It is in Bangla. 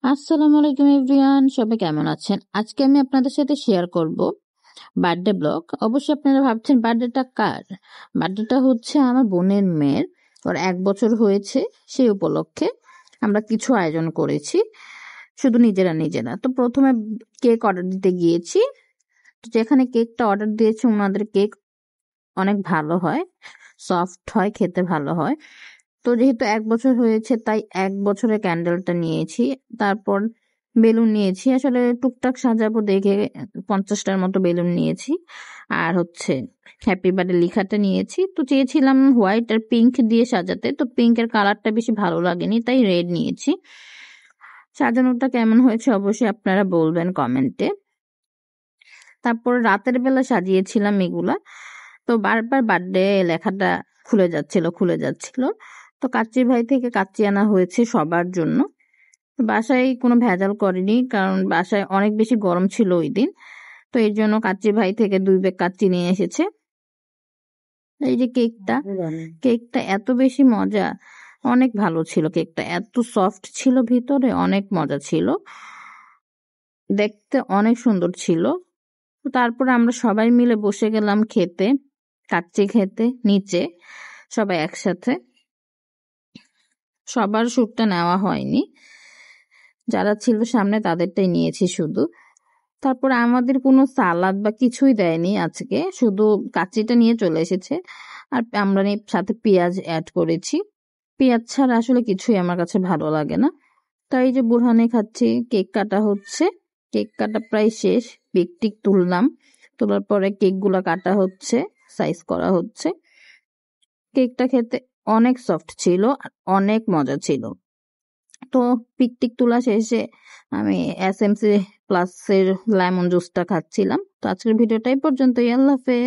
আসসালামু আলাইকুম এভরিওয়ান, সবাই কেমন আছেন? আজকে আমি আপনাদের সাথে শেয়ার করব বার্থডে ব্লগ। অবশ্যই আপনারা ভাবছেন বার্থডেটা কার? বার্থডেটা হচ্ছে আমার বোনের মেয়ের। ওর 1 বছর হয়েছে। সেই উপলক্ষে আমরা কিছু আয়োজন করেছি, শুধু নিজেরা। তো প্রথমে কেক অর্ডার দিতে গিয়েছি। তো যেখানে কেকটা অর্ডার দিয়েছি ওনাদের কেক অনেক ভালো হয়, সফট হয়, খেতে ভালো হয়। তো যেহেতু 1 বছর হয়েছে তাই 1 বছরের ক্যান্ডেলটা নিয়েছি। তারপর বেলুন নিয়েছি, আসলে টুকটাক সাজাবো দেখে 50টার মতো বেলুন নিয়েছি। আর হচ্ছে হ্যাপি বার্থডে লেখাটা নিয়েছি। তো চেয়েছিলাম হোয়াইট আর পিঙ্ক দিয়ে সাজাতে, তো পিঙ্কের কালারটা বেশি ভালো লাগেনি তাই রেড নিয়েছি। সাজানোটা কেমন হয়েছে অবশ্যই আপনারা বলবেন কমেন্টে। তারপর রাতের বেলা সাজিয়েছিলাম এগুলা। তো বারবার বার্থডে লেখাটা খুলে যাচ্ছিল। তো কাচ্চির ভাই থেকে কাচ্চি আনা হয়েছে সবার জন্য। বাসায় কোনো ভেজাল করিনি, কারণ বাসায় অনেক বেশি গরম ছিল ওই দিন। তো এর জন্য কাচ্চির ভাই থেকে 2 ব্যাগ কাচ্চি নিয়ে এসেছে। এই যে কেকটা এত বেশি মজা, অনেক ভালো ছিল। কেকটা এত সফট ছিল, ভিতরে অনেক মজা ছিল, দেখতে অনেক সুন্দর ছিল। তারপরে আমরা সবাই মিলে বসে গেলাম খেতে, কাচ্চি খেতে নিচে সবাই একসাথে। সবার স্যুটটা নেওয়া হয়নি, যারা ছিল সামনে তাদেরটাই নিয়েছি শুধু। তারপরে আমাদের কোনো সালাদ বা কিছুই দেয়নি আজকে, শুধু কাচ্চিটা নিয়ে চলে এসেছে। আর আমরা সাথে পেঁয়াজ অ্যাড করেছি। পেঁয়াজ ছাড়া আসলে কিছুই আমার কাছে ভালো লাগে না। তাই যে বুরহানে খাচ্ছি, কেক কাটা হচ্ছে। কেক কাটা প্রায় শেষ, পিক তুললাম। তোলার পরে কেকগুলা কাটা হচ্ছে, সাইজ করা হচ্ছে। কেকটা খেতে অনেক সফট ছিল আর অনেক মজা ছিল। তো পিক তোলা শেষে আমি SMC প্লাসের লেমন জুসটা খাচ্ছিলাম। তো আজকের ভিডিওটা এই পর্যন্তই। আল্লাহ হাফেজ।